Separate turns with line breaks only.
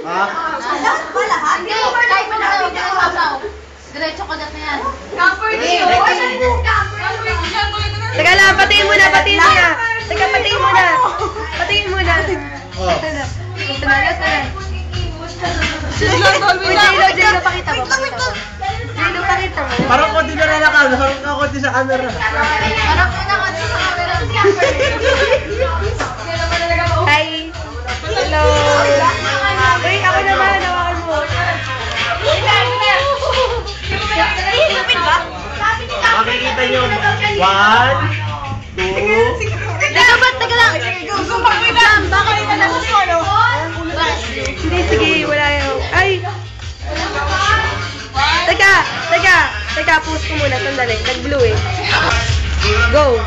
Ha?
Hindi, kahit mo na diretso ka na yan.
Teka lang, patingin muna. Teka, patingin muna.
Oh.
Ito na. Jaylo, pakita mo. Jaylo, pakita mo.
Parang konti na lalakad. Parang konti sa camera.
Parang kunakot sa camera.
Hi. Hello. Uy, ako naman. Hawakan mo.
Makikita nyo. 1, 2.
Teka lang. Jam, bakit ka lang? Hindi, sige, wala yun. Ay! Teka, post ko muna, sandali. Nag-blue eh. Go!